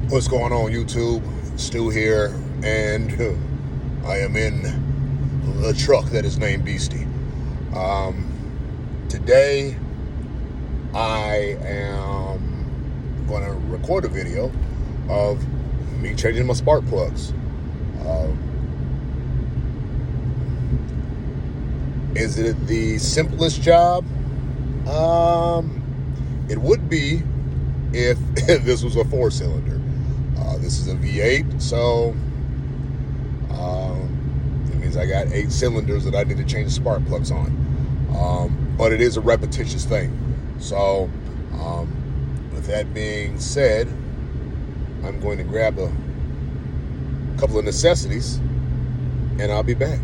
What's going on, YouTube? Stu here, and I am in the truck that is named Beastie. Today, I am going to record a video of me changing my spark plugs. Is it the simplest job? It would be if this was a 4-cylinder. This is a V-8, so it means I got 8 cylinders that I need to change spark plugs on. But it is a repetitious thing. So, with that being said, I'm going to grab a couple of necessities, and I'll be back.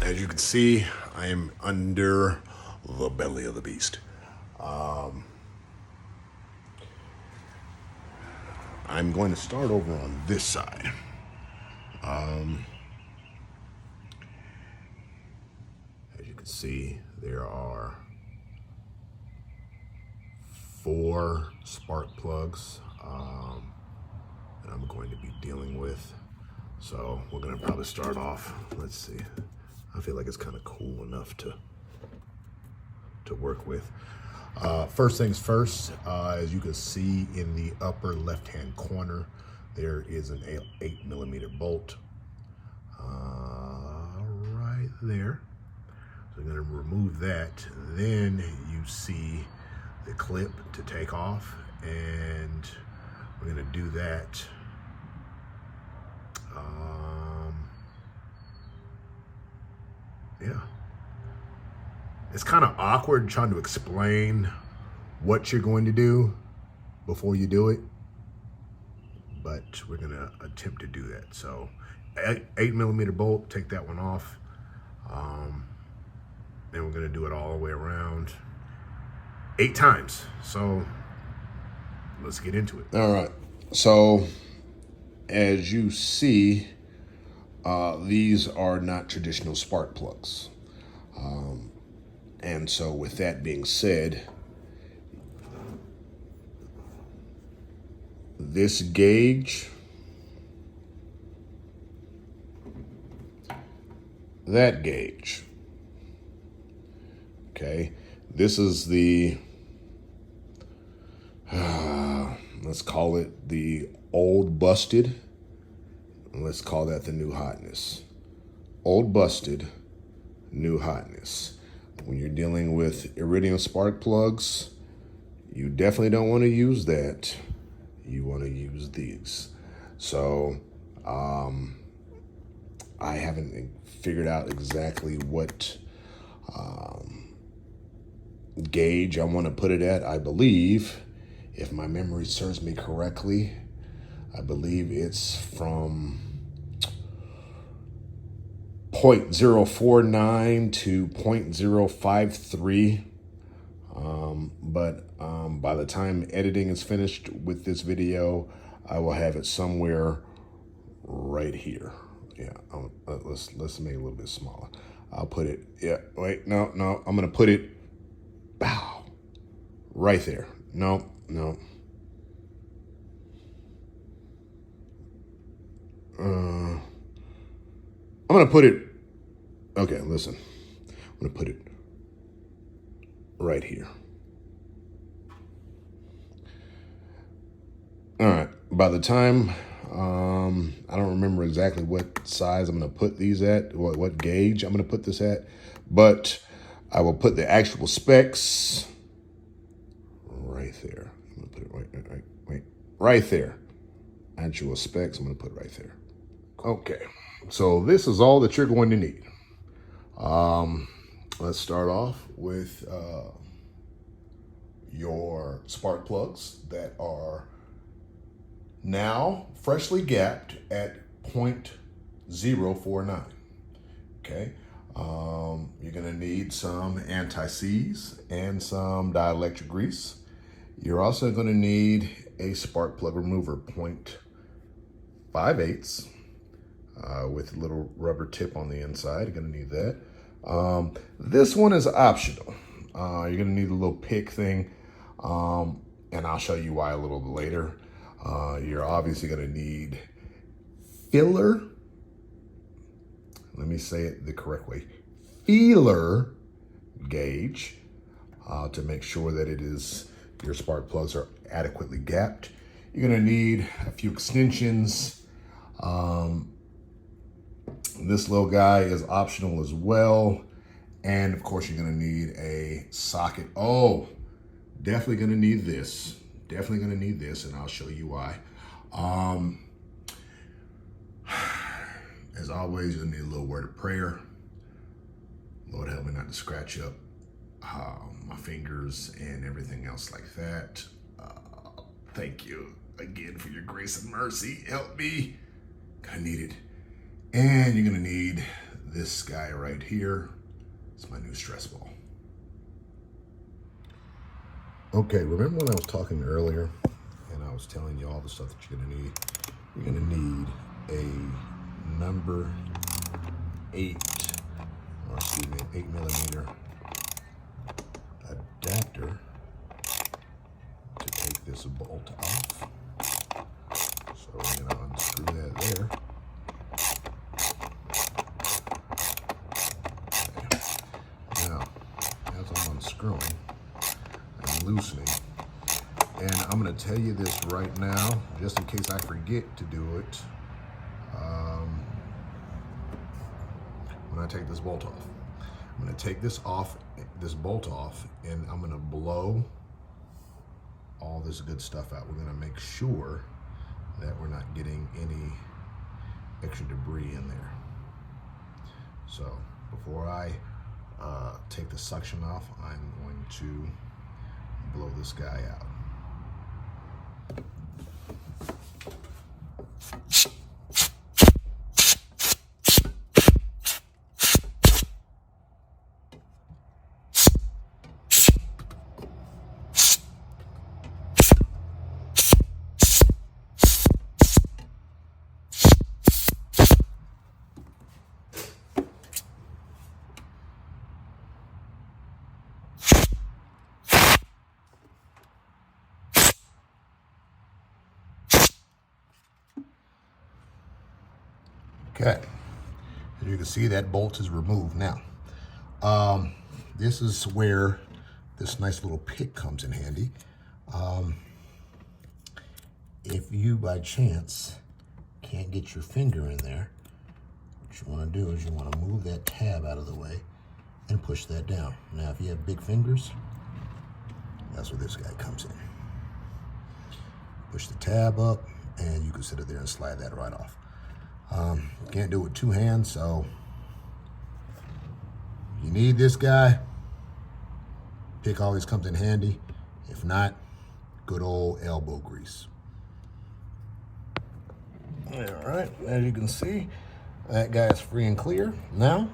As you can see, I am under the belly of the beast. I'm going to start over on this side. As you can see, there are 4 spark plugs that I'm going to be dealing with. So we're going to probably start off, let's see. I feel like it's kind of cool enough to work with. First things first, as you can see in the upper left-hand corner, there is an 8mm bolt right there. So I'm going to remove that. Then you see the clip to take off, and we're going to do that. Yeah. It's kind of awkward trying to explain what you're going to do before you do it, but we're going to attempt to do that. So 8mm bolt, take that one off. Then we're going to do it all the way around 8 times. So let's get into it. All right. So as you see, these are not traditional spark plugs. And so with that being said, this gauge, that gauge, okay, this is the, let's call it the old busted. Let's call that the new hotness. Old busted, new hotness. When you're dealing with iridium spark plugs, you definitely don't want to use that. You want to use these. So I haven't figured out exactly what gauge I want to put it at. I believe, if my memory serves me correctly, I believe it's from 0.049 to 0.053. But by the time editing is finished with this video, I will have it somewhere right here. Yeah, let's make it a little bit smaller. I'll put it, yeah, wait, no, I'm gonna put it, bow, right there. No. I'm gonna put it, okay, listen. I'm gonna put it right here. All right, by the time, I don't remember exactly what size I'm gonna put these at, what gauge I'm gonna put this at, but I will put the actual specs right there. I'm gonna put it right there. Actual specs, I'm gonna put it right there. Okay, so this is all that you're going to need. Let's start off with your spark plugs that are now freshly gapped at 0.049. Okay, you're gonna need some anti-seize and some dielectric grease. You're also gonna need a spark plug remover, 0.58 with a little rubber tip on the inside. You're gonna need that. This one is optional. You're gonna need a little pick thing, and I'll show you why a little bit later. You're obviously gonna need filler. Let me say it the correct way. Feeler gauge to make sure that your spark plugs are adequately gapped. You're gonna need a few extensions. This little guy is optional as well. And of course you're gonna need a socket. Oh, definitely gonna need this. Definitely gonna need this, and I'll show you why. As always, you'll need a little word of prayer. Lord, help me not to scratch up my fingers and everything else like that. Thank you again for your grace and mercy. Help me. Gonna need it. And you're gonna need this guy right here. It's my new stress ball. Okay, remember when I was talking earlier and I was telling you all the stuff that you're gonna need? You're gonna need a number 8, or excuse me, 8mm adapter to take this bolt off. So we're gonna unscrew that there. Okay. Now, as I'm unscrewing and loosening, and I'm gonna tell you this right now, just in case I forget to do it, when I take this bolt off. I'm gonna take this bolt off, and I'm gonna blow all this good stuff out. We're gonna make sure that we're not getting any extra debris in there. So before I take the suction off, I'm going to blow this guy out. Okay, as you can see, that bolt is removed. Now, this is where this nice little pick comes in handy. If you, by chance, can't get your finger in there, what you want to do is you want to move that tab out of the way and push that down. Now, if you have big fingers, that's where this guy comes in. Push the tab up, and you can sit it there and slide that right off. Can't do it with two hands, so you need this guy. Pick always comes in handy. If not, good old elbow grease. All right, as you can see, that guy is free and clear. Now,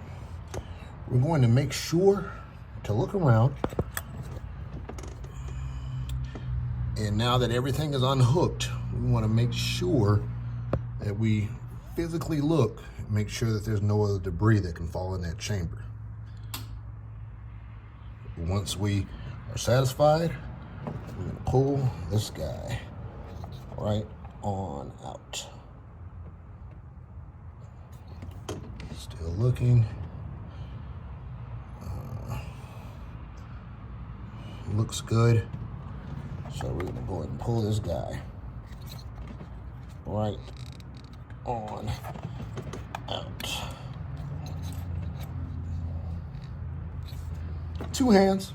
we're going to make sure to look around. And now that everything is unhooked, we want to make sure that we physically look, make sure that there's no other debris that can fall in that chamber. Once we are satisfied, we're going to pull this guy right on out. Still looking. Looks good. So we're going to go ahead and pull this guy right on out. Two hands,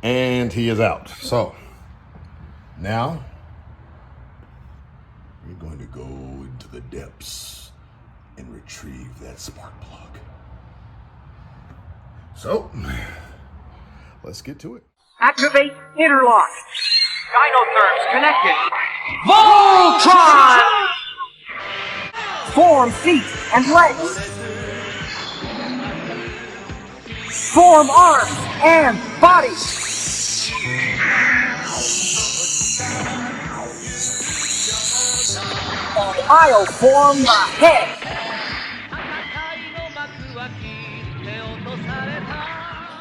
and he is out. So now we're going to go into the depths and retrieve that spark plug. So let's get to it. Activate interlock. Gynotherms connected. Voltron! Form feet and legs. Form arms and body. I'll form the head.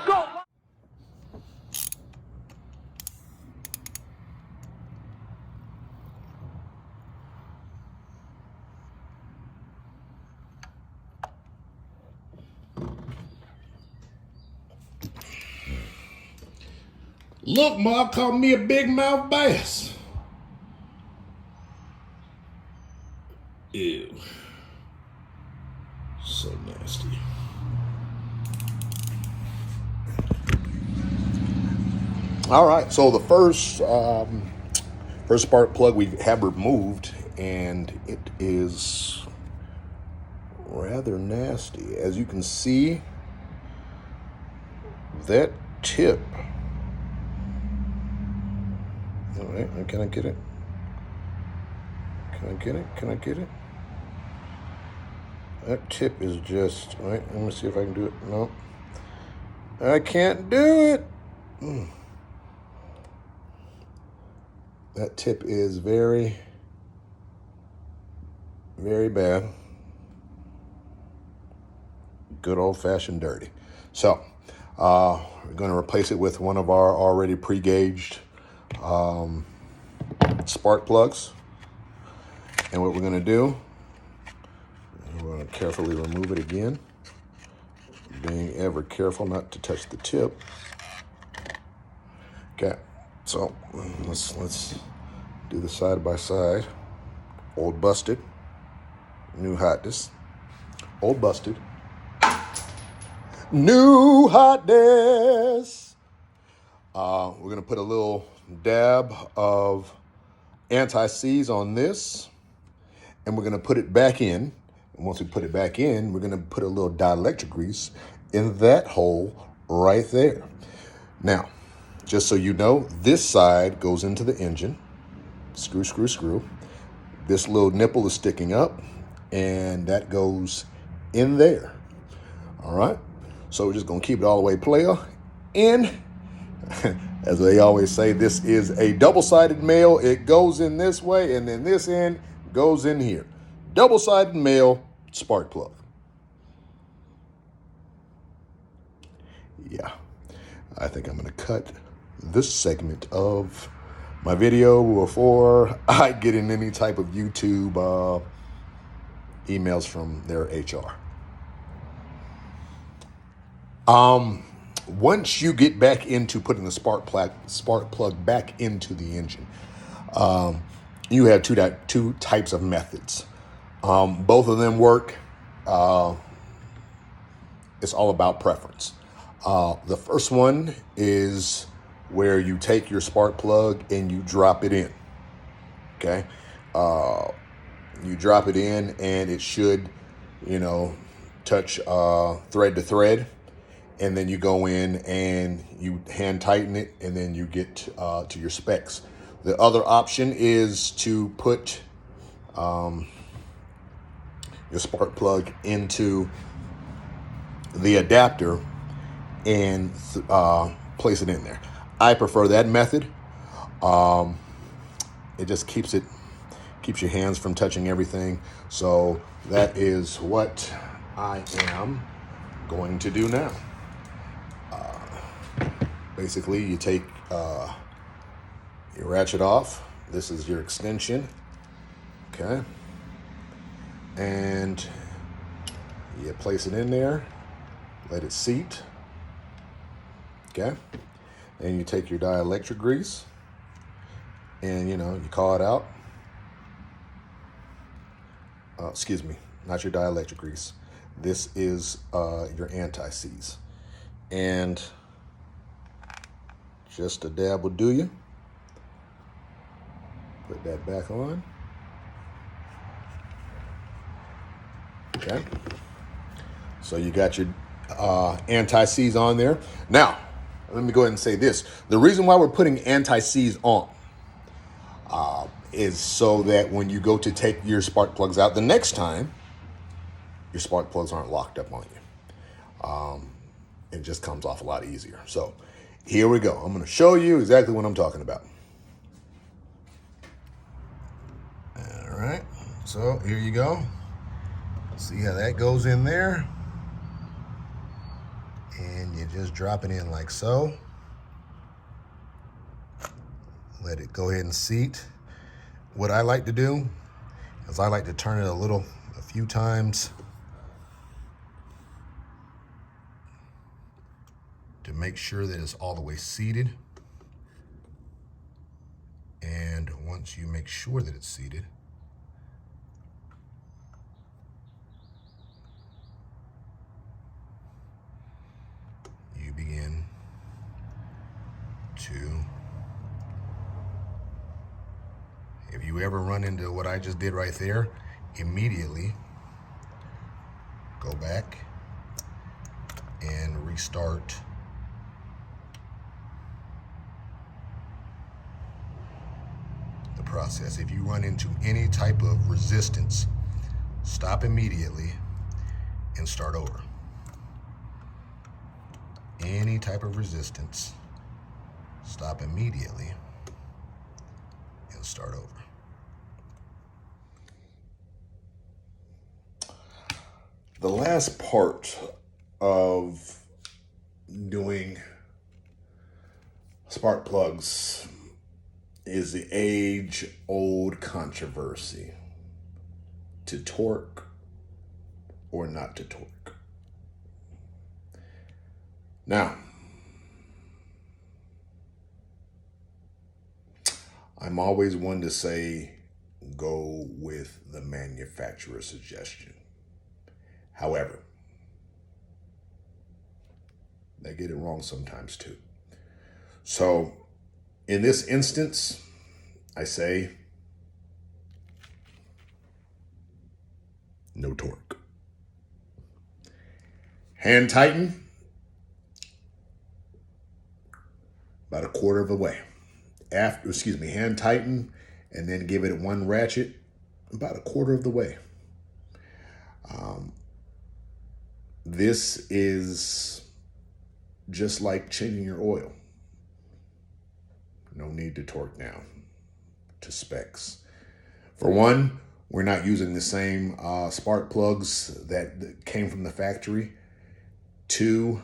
Go! Look, Mark caught me a big mouth bass. Ew. So nasty. All right, so the first spark plug we have removed, and it is rather nasty. As you can see, that tip. All right, can I get it? Can I get it? Can I get it? That tip is just, all right, let me see if I can do it. No, I can't do it. That tip is very, very bad. Good old-fashioned dirty. So, we're going to replace it with one of our already pre-gauged spark plugs. And what we're going to do, we're going to carefully remove it again, being ever careful not to touch the tip. Okay, so let's do the side by side. Old busted, new hotness. Old busted, new hotness. We're gonna put a little dab of anti-seize on this, and we're gonna put it back in. And once we put it back in, we're gonna put a little dielectric grease in that hole right there. Now, just so you know, this side goes into the engine. Screw, screw, screw. This little nipple is sticking up, and that goes in there. All right? So we're just gonna keep it all the way player in. As they always say, this is a double-sided male. It goes in this way, and then this end goes in here. Double-sided male spark plug. Yeah, I think I'm gonna cut this segment of my video before I get in any type of YouTube emails from their HR. Once you get back into putting the spark plug back into the engine, you have two types of methods. Both of them work. It's all about preference. The first one is where you take your spark plug and you drop it in. Okay, you drop it in, and it should, touch thread to thread. And then you go in and you hand tighten it, and then you get to your specs. The other option is to put your spark plug into the adapter and place it in there. I prefer that method. It just keeps your hands from touching everything. So that is what I am going to do now. Basically, you take your ratchet off. This is your extension, okay? And you place it in there, let it seat, okay? And you take your dielectric grease, and you call it out. Excuse me, not your dielectric grease. This is your anti-seize. And just a dab will do you. Put that back on. Okay. So you got your anti-seize on there. Now, let me go ahead and say this. The reason why we're putting anti-seize on is so that when you go to take your spark plugs out the next time, your spark plugs aren't locked up on you. It just comes off a lot easier. So here we go. I'm going to show you exactly what I'm talking about. All right. So here you go. See how that goes in there? And you just drop it in like so. Let it go ahead and seat. What I like to do is I like to turn it a few times to make sure that it's all the way seated. And once you make sure that it's seated, you begin to, if you ever run into what I just did right there, immediately go back and restart the process. If you run into any type of resistance, stop immediately and start over. Any type of resistance, stop immediately and start over. The last part of doing spark plugs is the age-old controversy: to torque or not to torque. Now, I'm always one to say go with the manufacturer's suggestion. However, they get it wrong sometimes too. So in this instance, I say no torque. Hand tighten about a quarter of the way. Hand tighten and then give it one ratchet about a quarter of the way. This is just like changing your oil. No need to torque down to specs. For one, we're not using the same spark plugs that came from the factory. Two,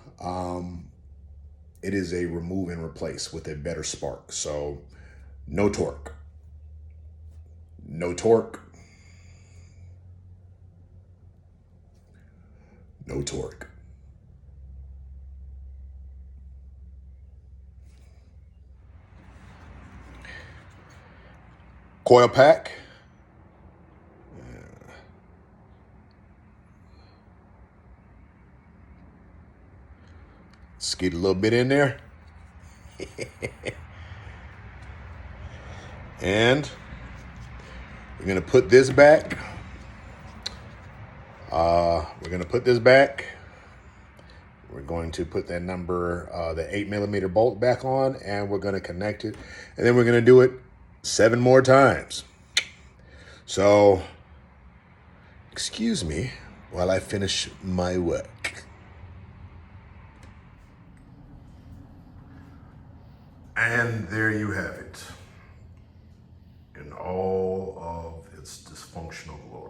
it is a remove and replace with a better spark. So no torque. No torque. No torque. Coil pack. Let's get a little bit in there. And we're going to put this back. We're going to put that number, the 8mm bolt back on, and we're going to connect it. And then we're going to do it 7 more times. So, excuse me while I finish my work. And there you have it, in all of its dysfunctional glory.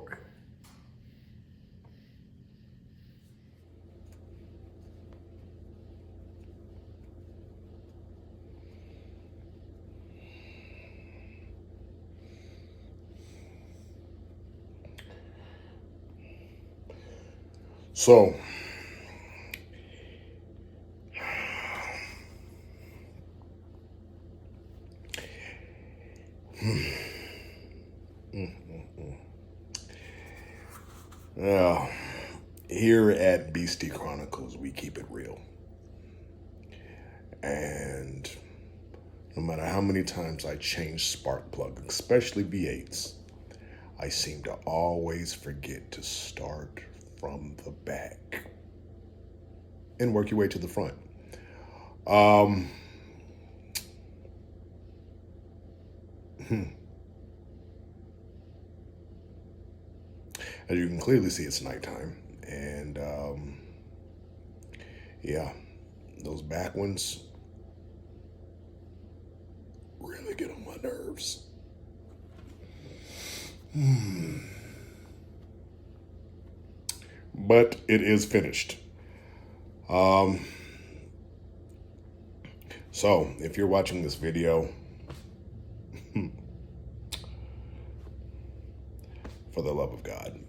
So, here at Beastie Chronicles, we keep it real. And no matter how many times I change spark plug, especially V8s, I seem to always forget to start from the back and work your way to the front. As you can clearly see, it's nighttime. And yeah, those back ones really get on my nerves. but it is finished. So if you're watching this video, for the love of God,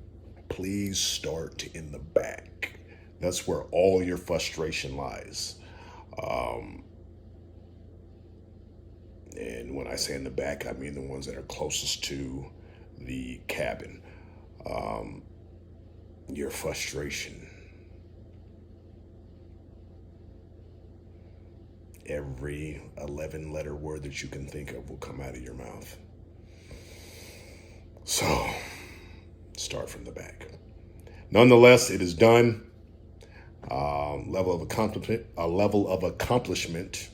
please start in the back. That's where all your frustration lies. And when I say in the back, I mean the ones that are closest to the cabin. Your frustration. Every 11-letter word that you can think of will come out of your mouth. So, start from the back. Nonetheless, it is done. Level of accomplishment.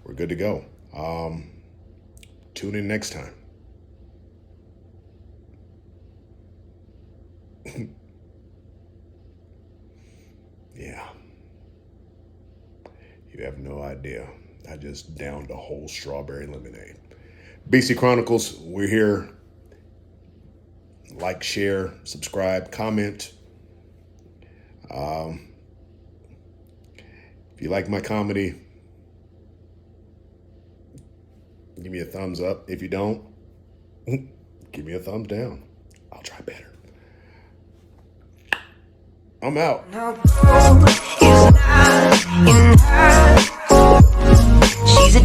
We're good to go. Tune in next time. Yeah. You have no idea. I just downed a whole strawberry lemonade. BC Chronicles, we're here. Like, share, subscribe, comment. If you like my comedy, give me a thumbs up. If you don't, give me a thumbs down. I'll try better. I'm out. She's a